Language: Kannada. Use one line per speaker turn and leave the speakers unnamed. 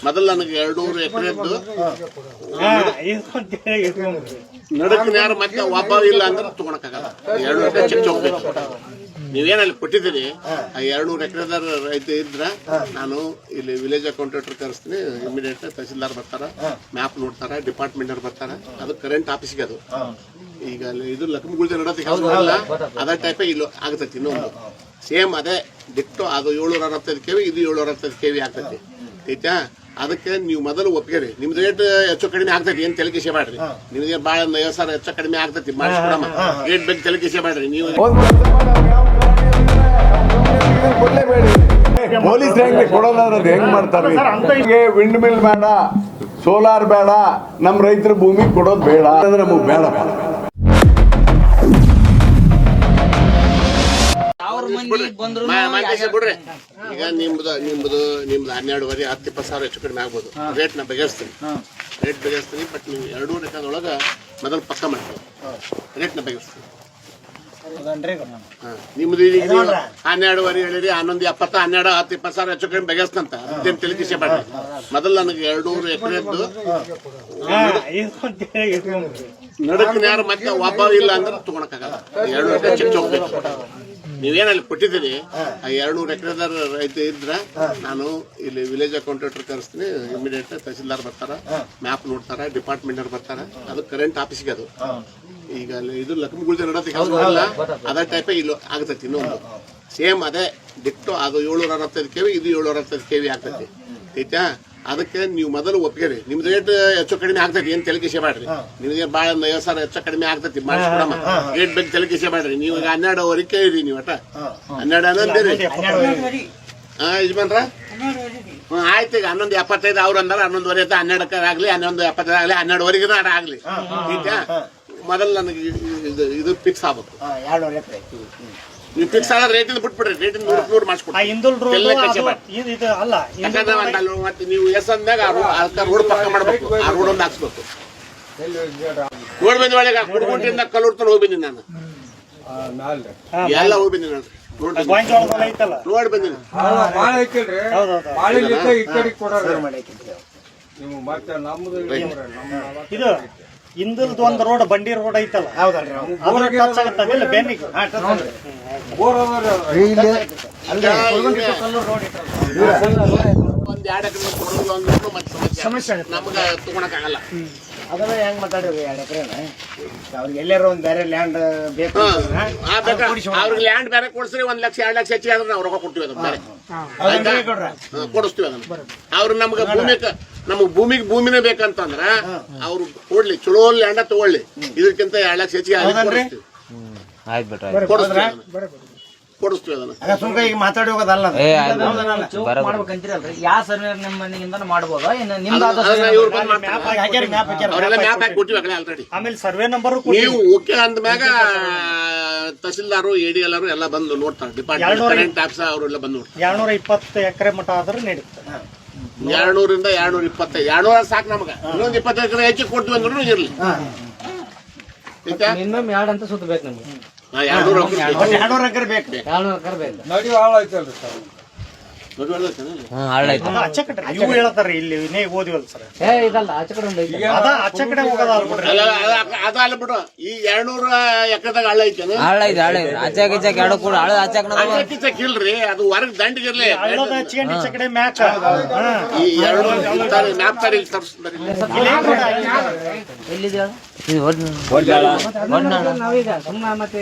ಮೊದಲು ನನಗೆ 200 ಎಕರೆದ್ದು ನಡಕಿನ ಯಾರು ಮತ್ತೆ ಒಬ್ಬ ಇಲ್ಲ ಅಂದ್ರೆ ತಗೊಳಕ್ಕಾಗಲ್ಲ. 200 ಎಕರೆ ಚೆಕ್ ಹೋಗ್ಬೇಕು. ನೀವೇನಲ್ಲಿ ಕೊಟ್ಟಿದ್ದೀರಿ ಆ 200 ಎಕರೆದ ರೈತ ಇದ್ರ ನಾನು ಇಲ್ಲಿ ವಿಲೇಜ್ ಅಕೌಂಟೇಟರ್ ಕರೆಸ್ತೀನಿ. ಇಮಿಡಿಯೇಟ್ ತಹಸೀಲ್ದಾರ್ ಬರ್ತಾರ, ಮ್ಯಾಪ್ ನೋಡ್ತಾರ, ಡಿಪಾರ್ಟ್ಮೆಂಟ್ ಅವ್ರು ಬರ್ತಾರ. ಅದು ಕರೆಂಟ್ ಆಫೀಸ್ಗೆ ಅದು ಈಗ ಇದು ಲಕ್ಷ್ಮೀಗುಳ್ದೆ ನಡೋದಕ್ಕೆ ಅದೇ ಟೈಪ್ ಇಲ್ಲಿ ಆಗ್ತೈತಿ. ಇನ್ನೊಂದು ಸೇಮ್ ಅದೇ ಡಿಕ್ಟೋ ಅದು 765 KV, ಇದು 765 KV ಆಗ್ತೈತಿ. ಆಯ್ತಾ? ಅದಕ್ಕೆ ನೀವು ಮೊದಲು ಒಪ್ಪಿಗೆರಿ. ನಿಮ್ದು ರೇಟ್ ಹೆಚ್ಚು ಕಡಿಮೆ ಆಗ್ತೈತಿ, ಏನ್ ತಲೆ ಕಿಸೆ ಮಾಡ್ರಿ. ನಿಮ್ಗೆ ಬಾಳ 50,000 ಹೆಚ್ಚು ಕಡಿಮೆ ಆಗ್ತೈತಿ, ಮಾಡಿಸ್ಕೊಡಮ್ಮ. ರೇಟ್ ಬಗ್ಗೆ ತಲೆ ಕಿಸೆ ಮಾಡ್ರಿ. ನೀವು
ಪೊಲೀಸ್ ಕೊಡೋಲ್ಲ ಅನ್ನೋದು ಹೆಂಗ್ ಮಾಡ್ತಾರೆ? ವಿಂಡ್ ಮಿಲ್ ಬೇಡ, ಸೋಲಾರ್ ಬೇಡ, ನಮ್ಮ ರೈತರ ಭೂಮಿ ಕೊಡೋದು ಬೇಡ ಅಂದ್ರೆ ನಮಗ್ ಬೇಡ.
ಬಿಡ್ರಿ. ಈಗ ನಿಮ್ದು 12ವರೆ 10-20 ಸಾವಿರ ಹೆಚ್ಚು ಕಡಿಮೆ ಆಗ್ಬೋದು. ರೇಟ್ ನಾ ಬಗೆಹರಿಸ್ತೀನಿ. ಬಟ್ ನೀವು 200 ಎಕರೆದೊಳಗ ಮೊದಲು ಪಕ್ಕ ಮಾಡ್ತೀವಿ. ರೇಟ್ ನ ಬಗೆಹರಿಸ್ತೀನಿ. ನಿಮ್ದು 12ವರೆ ಹೇಳಿರಿ, 11-70, 12-10-20 ಸಾವಿರ ಹೆಚ್ಚು ಕಡಿಮೆ ಬಗೆಹರಿಸ್ತಂತ ಅದೇನು ತಲೆ ಕಿಸೆ ಮಾಡ್ರಿ. ಮೊದಲು ನನಗೆ 200 ಎಕರೆದ್ದು ನಡಕಿನ ಯಾರು ಮತ್ತೆ ಒಬ್ಬ ಇಲ್ಲ ಅಂದ್ರೆ ತಗೊಳಕ್ಕಾಗಲ್ಲ. 200 ಎಕರೆ ಚೆಕ್ ಹೋಗ್ಬೇಕು. ನೀವೇನಲ್ಲಿ ಕೊಟ್ಟಿದ್ದೀರಿ ಆ 200 ಎಕರೆದ ರೈತ ಇದ್ರ ನಾನು ಇಲ್ಲಿ ವಿಲೇಜ್ ಅಕೌಂಟೇಟರ್ ಕರೆಸ್ತೀನಿ. ಇಮಿಡಿಯೇಟ್ ತಹಸೀಲ್ದಾರ್ ಬರ್ತಾರ, ಮ್ಯಾಪ್ ನೋಡ್ತಾರ, ಡಿಪಾರ್ಟ್ಮೆಂಟ್ ಅವ್ರು ಬರ್ತಾರ. ಅದು ಕರೆಂಟ್ ಆಫೀಸ್ಗೆ ಅದು ಈಗ ಇದು ಲಕ್ಷ್ಮೀಗುಳ್ದೆ ನಡೋದಕ್ಕೆ ಅದೇ ಟೈಪ್ ಇಲ್ಲಿ ಆಗ್ತೈತಿ. ಇನ್ನೊಂದು ಸೇಮ್ ಅದೇ ಡಿಕ್ಟೋ ಅದು 765 KV, ಇದು 765 KV ಆಗ್ತೈತಿ. ಆಯ್ತಾ? ಅದಕ್ಕೆ ನೀವು ಮೊದಲು ಒಪ್ಪಿಗೆರಿ. ನಿಮ್ದು ರೇಟ್ ಹೆಚ್ಚು ಕಡಿಮೆ ಆಗ್ತೈತಿ, ಏನ್ ತಲೆ ಕಿಸೆ ಮಾಡ್ರಿ. ನಿಮ್ಗೆ ಬಾಳ 50,000 ಹೆಚ್ಚು ಕಡಿಮೆ ಆಗ್ತೈತಿ, ಮಾಡಿಸ್ಕೊಡಮ್ಮ. ರೇಟ್ ಬಗ್ಗೆ ತಲೆ ಕಿಸೆ ಮಾಡ್ರಿ. ನೀವು ಈಗ 12ವರೆ ಕೇಳಿರಿ. ನೀವು ಒಟ್ಟ 12 ಅನ್ನೋದಿರಿ ಯಜಮಾನ್ರ. ಆಯ್ತು. ಈಗ 11:75 ಅವ್ರು ಅಂದಾರ. 11ವರೆ 12 ಆಗ್ಲಿ, 11:75 ಆಗ್ಲಿ, 12ವರೆಗೆ ಆಗ್ಲಿ. ಈಗ ಮೊದಲು ನನಗೆ ಇದು ಫಿಕ್ಸ್ ಆಗ್ಬೇಕು. ನೀವು ಫಿಕ್ಸ್ ಆದ ರೇಟಿಂದ ಬಿಟ್ಬಿಡ್ರಿ. ರೇಟಿಂದ 100 ಮಾಡಿಸ್ಕೊಡ್ರಿ. ಮತ್ತೆ ನೀವು ಎಸ್ ಅಂದಾಗ ರೋಡ್ ಪಕ್ಕ ಮಾಡ್ಬೇಕು. ಆ ರೋಡ್ ಒಂದು ಹಾಕ್ಸ್ಬೇಕು. ನೋಡಿ ಬಂದಿ ಒಳಗೆ ಕುಡ್ಗುಂಟಿಂದ ಕಲ್ಲೂರ್ತನ ಹೋಗಿ ಬಂದಿನಿ ನಾನು. ಎಲ್ಲ ಹೋಗಿ ಬಂದಿನಿ ನಾನು. ನೋಡಿ ಬಂದಿನಿ.
ಇದು ಹಿಂದಲ್ದು ಒಂದು ರೋಡ್, ಬಂಡಿ ರೋಡ್ ಐತಲ್ಲ, ಬೆನ್ನಿಗೆ
ಒಂದ್ 2 ಎಕರೆ ಸಮಸ್ಯೆ ನಮ್ಗೆ ತಗೊಳಕ್ಕಾಗಲ್ಲ.
ಅದನ್ನ ಹೆಂಗ್ ಮಾತಾಡಿರಿ? 2 ಎಕರೆ ಅವ್ರಿಗೆ ಎಲ್ಲಾರ ಒಂದ್ ಬೇರೆ ಲ್ಯಾಂಡ್ ಬೇಕು.
ಅವ್ರಿಗೆ ಲ್ಯಾಂಡ್ ಬೇರೆ ಕೊಡ್ಸ್ರಿ. 1 ಲಕ್ಷ 2 ಲಕ್ಷ ಹೆಚ್ಚಿಗೆ ಆದ್ರೆ ನಾವು ರೊಕ್ಕ ಕೊಡ್ತೀವಿ. ಅದನ್ನ ಬೇರೆ ಕೊಡಿಸ್ತೀವಿ. ಅದನ್ನ ಅವ್ರು ನಮಗ್ ಭೂಮಿನೇ ಬೇಕಂತಂದ್ರ ಅವ್ರು ಕೊಡ್ಲಿ, ಚಲೋ ಲ್ಯಾಂಡ ತಗೊಳ್ಳಿ. ಇದಕ್ಕಿಂತ 2 ಲಕ್ಷ ಹೆಚ್ಚಿಗೆ ಕೊಡಿಸ್ತೀವಿ. ಅದನ್ನ
ಸುಮ್ಕ ಈಗ ಮಾತಾಡಿ ಹೋಗೋದಲ್ಲ.
ಮಾಡ್ಬೇಕಂತೀರಲ್ರಿ? ಯಾವ ಸರ್ವೆ ನಿಮ್ಮಿಂದ ಮಾಡ್ಬೋದ?
ಅವರೆಲ್ಲ ಮ್ಯಾಪ್ ಹಾಕಿ ಕೊಟ್ಟಿವಿ ಆಲ್ರೆಡಿ.
ಆಮೇಲೆ ಸರ್ವೆ ನಂಬರ್
ನೀವು ಓಕೆ ಅಂದ್ಮ್ಯಾಗ ತಹಸೀಲ್ದಾರು AD ಎಲ್ಲಾರು ಎಲ್ಲ ಬಂದು ನೋಡ್ತಾರೆ. ಡಿಪಾರ್ಟ್ಮೆಂಟ್ ಕರೆಂಟ್ ಆಫೀಸ್ ಅವರೆಲ್ಲ ಬಂದು ನೋಡ್ತಾರೆ.
220 ಎಕರೆ ಮಠ ಆದ್ರೆ ನಡೀತದೆ.
200ರಿಂದ 225. 200 ಸಾಕು ನಮಗ. ಇನ್ನೊಂದು 20 ಎಕರೆ ಹೆಚ್ಚಿಗೆ ಕೊಡ್ತೀವಿ ಅಂದ್ರೂ ಇರ್ಲಿ.
ಮಿನಿಮಮ್ 2 ಅಂತ ಸುತ್ತಬೇಕು ನಮ್ಗೆ.
200
ಎಕರೆ ಬೇಕು.
200 ಎಕರೆ ಬೇಕು.
ನೋಡಿ ಹಾಳಾಯ್ತಲ್ರಿ ಸರ್.
ಇವು ಹೇಳ್ತಾರ ಇಲ್ಲಿ ಓದಿವಲ್ ಸರ್.
ಇದಲ್ಲ ಆಚೆ ಕಡೆ
ಆಚೆ ಕಡೆ ಹೋಗೋದ
ಅದಲ್ಲ ಬಿಡು. ಈ 200 ಎಕರೆದಾಗ ಹಳ್ಳ ಐತೆ. ಇಲ್ರಿ, ಅದು ಹೊರಗ್ ದಂಡಿಗಿರ್ಲಿ.
ಹಳ್ಳದ ಈಚೆ ಕಡೆ ಮ್ಯಾಚ್
ಈ 200 ಮ್ಯಾಪ್ ತರ ಇಲ್ಲಿ
ಎಲ್ಲಿದೆ? ನಾವೀಗ ಸುಮ್ಮನೆ ಮತ್ತೆ